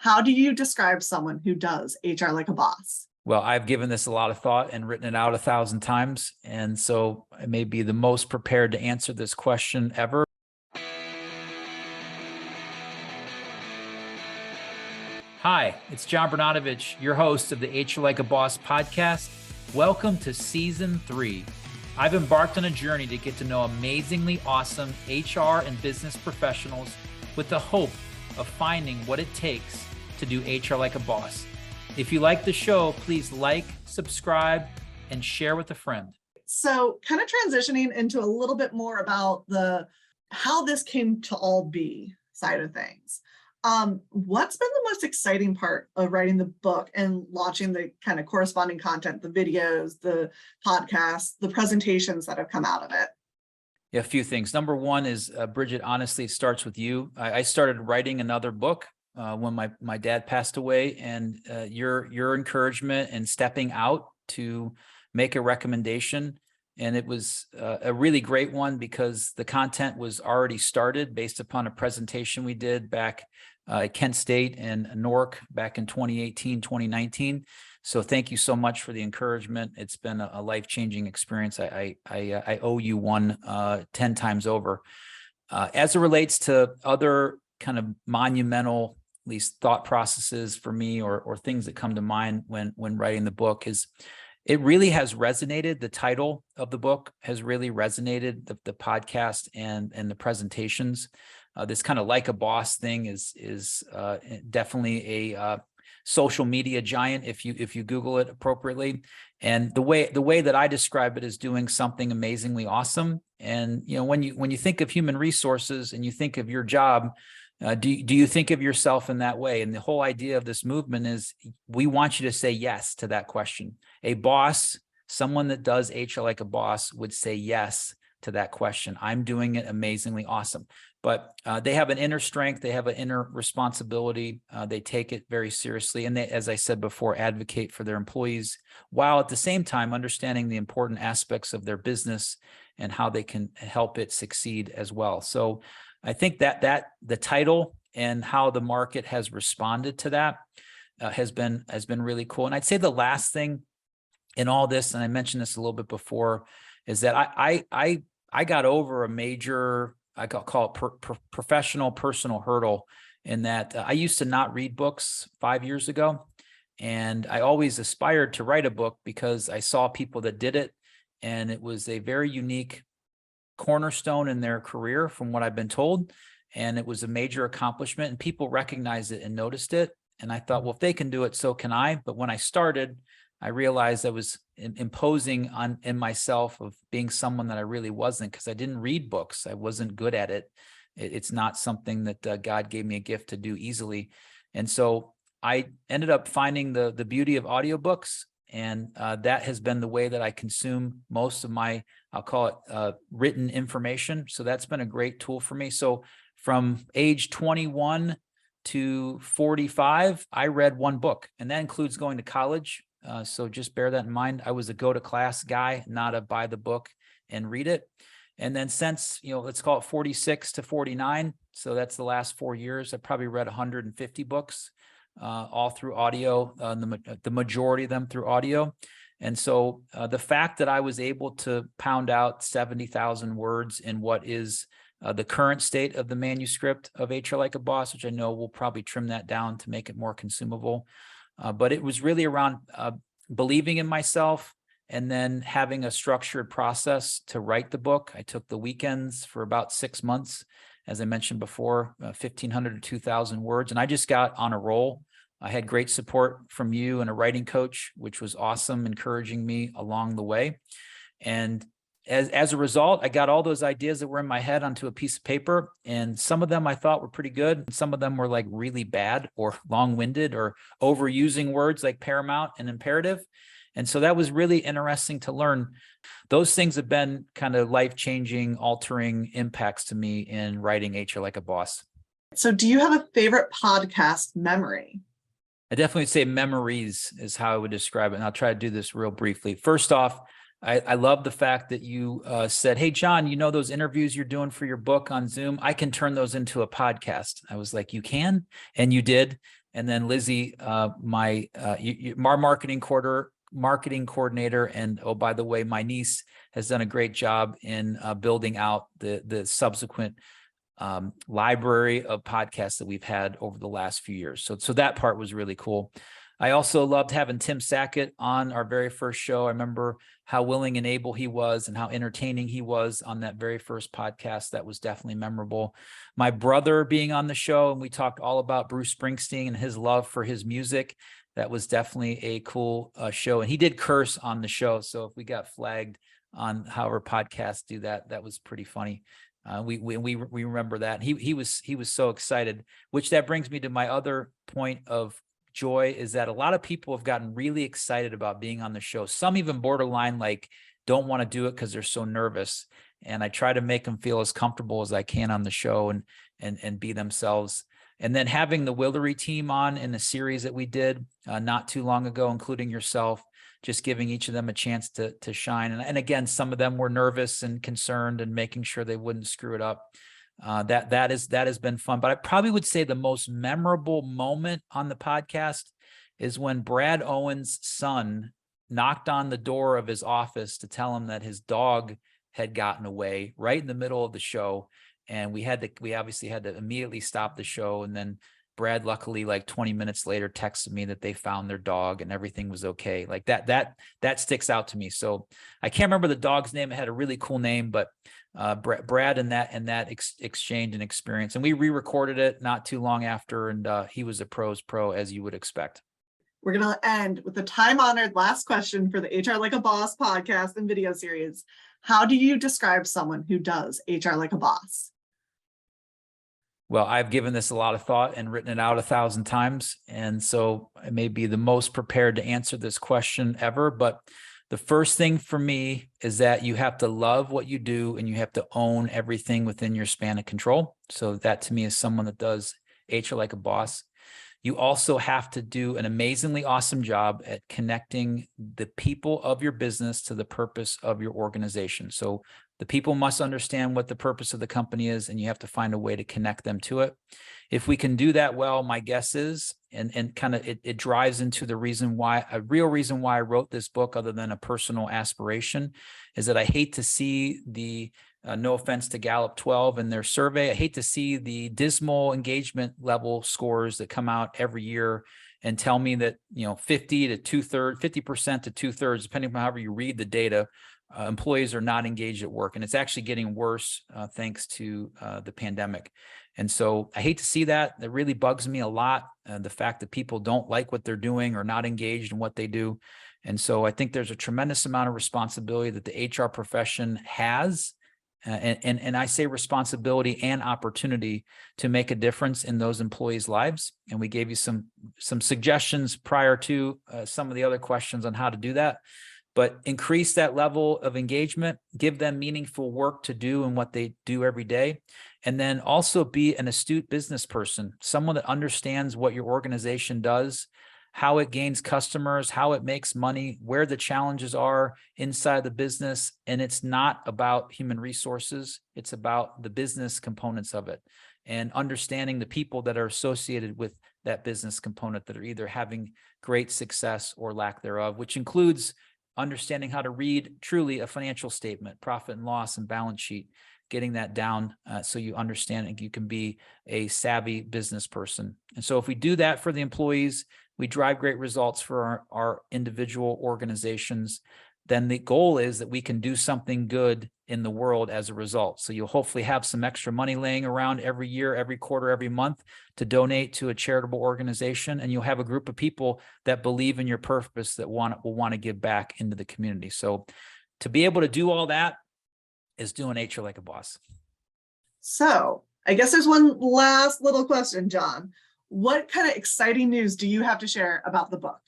How do you describe someone who does HR like a boss? Well, I've given this a lot of thought and written it out 1,000 times. And so I may be the most prepared to answer this question ever. Hi, it's John Bernatovicz, your host of the HR Like a Boss podcast. Welcome to season 3. I've embarked on a journey to get to know amazingly awesome HR and business professionals with the hope of finding what it takes to do HR like a boss. If you like the show, please like, subscribe, and share with a friend. So kind of transitioning into a little bit more about how this came to all be side of things. What's been the most exciting part of writing the book and launching the kind of corresponding content, the videos, the podcasts, the presentations that have come out of it? Yeah, a few things. Number one is, Bridgette, honestly, it starts with you. I started writing another book when my dad passed away, and your encouragement and stepping out to make a recommendation. And it was a really great one because the content was already started based upon a presentation we did back at Kent State and Newark back in 2018, 2019. So thank you so much for the encouragement. It's been a life-changing experience. I owe you one 10 times over. As it relates to other kind of monumental, at least thought processes for me or things that come to mind when writing the book is, it really has resonated. The title of the book has really resonated, the podcast and the presentations. This kind of like a boss thing is definitely a social media giant if you Google it appropriately. And the way that I describe it is doing something amazingly awesome. And when you think of human resources and you think of your job, do you think of yourself in that way? And the whole idea of this movement is we want you to say yes to that question. A boss, someone that does HR like a boss, would say yes to that question. I'm doing it amazingly awesome. But they have an inner strength. They have an inner responsibility. They take it very seriously. And they, as I said before, advocate for their employees while at the same time understanding the important aspects of their business and how they can help it succeed as well. So I think that the title and how the market has responded to that has been really cool. And I'd say the last thing in all this, and I mentioned this a little bit before, is that I got over a major, I call it professional personal hurdle, in that I used to not read books 5 years ago. And I always aspired to write a book because I saw people that did it. And it was a very unique cornerstone in their career from what I've been told. And it was a major accomplishment and people recognized it and noticed it. And I thought, well, if they can do it, so can I. But when I started, I realized I was imposing in myself of being someone that I really wasn't, because I didn't read books. I wasn't good at it. It's not something that God gave me a gift to do easily. And so I ended up finding the beauty of audiobooks. And that has been the way that I consume most of my, I'll call it written information. So that's been a great tool for me. So from age 21 to 45, I read one book, and that includes going to college. So just bear that in mind. I was a go to class guy, not a buy the book and read it. And then since, let's call it 46 to 49. So that's the last 4 years. I probably read 150 books. All through audio, the majority of them through audio. And so the fact that I was able to pound out 70,000 words in what is the current state of the manuscript of HR Like a Boss, which I know we'll probably trim that down to make it more consumable. But it was really around believing in myself and then having a structured process to write the book. I took the weekends for about 6 months. As I mentioned before, 1,500 to 2,000 words. And I just got on a roll. I had great support from you and a writing coach, which was awesome, encouraging me along the way. And as a result, I got all those ideas that were in my head onto a piece of paper. And some of them I thought were pretty good. Some of them were like really bad or long-winded or overusing words like paramount and imperative. And so that was really interesting to learn. Those things have been kind of life-changing, altering impacts to me in writing HR Like a Boss. So do you have a favorite podcast memory? I definitely say memories is how I would describe it. And I'll try to do this real briefly. First off, I love the fact that you said, hey, John, those interviews you're doing for your book on Zoom, I can turn those into a podcast. I was like, you can? And you did. And then Lizzie, my marketing coordinator, and oh, by the way, my niece has done a great job in building out the subsequent library of podcasts that we've had over the last few years. So that part was really cool. I also loved having Tim Sackett on our very first show. I remember how willing and able he was and how entertaining he was on that very first podcast. That was definitely memorable. My brother being on the show, and we talked all about Bruce Springsteen and his love for his music. That was definitely a cool show. And he did curse on the show. So if we got flagged on how our podcasts do that, that was pretty funny. We remember that. He was so excited, which that brings me to my other point of joy, is that a lot of people have gotten really excited about being on the show. Some even borderline like don't want to do it because they're so nervous. And I try to make them feel as comfortable as I can on the show and be themselves. And then having the Willory team on in the series that we did not too long ago, including yourself, just giving each of them a chance to shine. And again, some of them were nervous and concerned and making sure they wouldn't screw it up. That has been fun. But I probably would say the most memorable moment on the podcast is when Brad Owen's son knocked on the door of his office to tell him that his dog had gotten away right in the middle of the show. And we obviously had to immediately stop the show. And then Brad, luckily, like 20 minutes later, texted me that they found their dog and everything was okay. Like that sticks out to me. So I can't remember the dog's name. It had a really cool name, but Brad and that exchange and experience, and we re-recorded it not too long after, and he was a pro's pro, as you would expect. We're going to end with the time-honored last question for the HR Like a Boss podcast and video series. How do you describe someone who does HR like a boss? Well, I've given this a lot of thought and written it out 1,000 times. And so I may be the most prepared to answer this question ever. But the first thing for me is that you have to love what you do and you have to own everything within your span of control. So that to me is someone that does HR like a boss. You also have to do an amazingly awesome job at connecting the people of your business to the purpose of your organization. So the people must understand what the purpose of the company is, and you have to find a way to connect them to it. If we can do that well, my guess is, and kind of it drives into a real reason why I wrote this book, other than a personal aspiration, is that I hate to see the no offense to Gallup 12 and their survey, I hate to see the dismal engagement level scores that come out every year and tell me that 50% to 2/3, depending on however you read the data, employees are not engaged at work, and it's actually getting worse thanks to the pandemic. And so I hate to see that. That really bugs me a lot. The fact that people don't like what they're doing or not engaged in what they do. And so I think there's a tremendous amount of responsibility that the HR profession has. And I say responsibility and opportunity to make a difference in those employees' lives. And we gave you some suggestions prior to some of the other questions on how to do that. But increase that level of engagement, give them meaningful work to do and what they do every day. And then also be an astute business person, someone that understands what your organization does, how it gains customers, how it makes money, where the challenges are inside the business. And it's not about human resources. It's about the business components of it and understanding the people that are associated with that business component that are either having great success or lack thereof, which includes understanding how to read truly a financial statement, profit and loss and balance sheet, getting that down so you understand and you can be a savvy business person. And so if we do that for the employees, we drive great results for our individual organizations, then the goal is that we can do something good in the world as a result. So you'll hopefully have some extra money laying around every year, every quarter, every month to donate to a charitable organization. And you'll have a group of people that believe in your purpose that will want to give back into the community. So to be able to do all that is doing HR like a boss. So I guess there's one last little question, John. What kind of exciting news do you have to share about the book?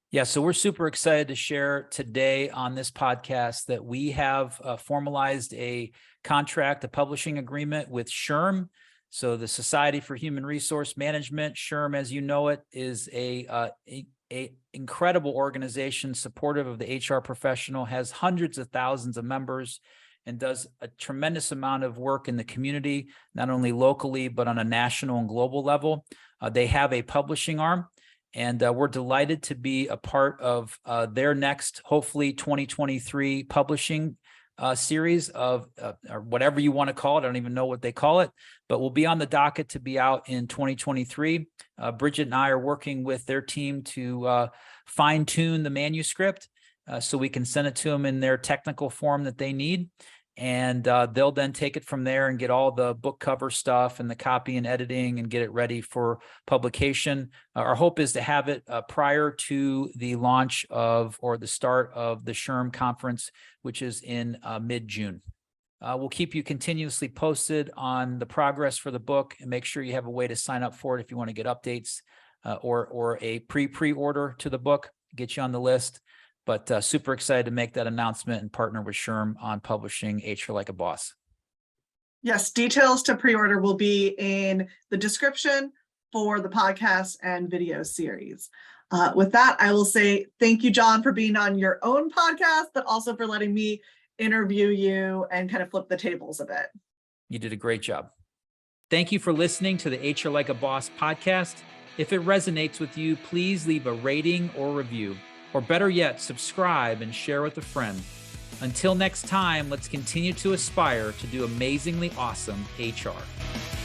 Yeah, so we're super excited to share today on this podcast that we have formalized a contract, a publishing agreement with SHRM. So the Society for Human Resource Management, SHRM, as you know it, is a incredible organization supportive of the HR professional, has hundreds of thousands of members, and does a tremendous amount of work in the community, not only locally, but on a national and global level. They have a publishing arm, and we're delighted to be a part of their next, hopefully 2023 publishing series of or whatever you want to call it. I don't even know what they call it, but we'll be on the docket to be out in 2023. Bridgette and I are working with their team to fine tune the manuscript so we can send it to them in their technical form that they need. And they'll then take it from there and get all the book cover stuff and the copy and editing and get it ready for publication. Our hope is to have it prior to the launch of or the start of the SHRM conference, which is in mid-June. We'll keep you continuously posted on the progress for the book, and make sure you have a way to sign up for it if you want to get updates or a pre-order to the book, get you on the list. But super excited to make that announcement and partner with SHRM on publishing HR Like a Boss. Yes, details to pre-order will be in the description for the podcast and video series. With that, I will say thank you, John, for being on your own podcast, but also for letting me interview you and kind of flip the tables a bit. You did a great job. Thank you for listening to the HR Like a Boss podcast. If it resonates with you, please leave a rating or review. Or better yet, subscribe and share with a friend. Until next time, let's continue to aspire to do amazingly awesome HR.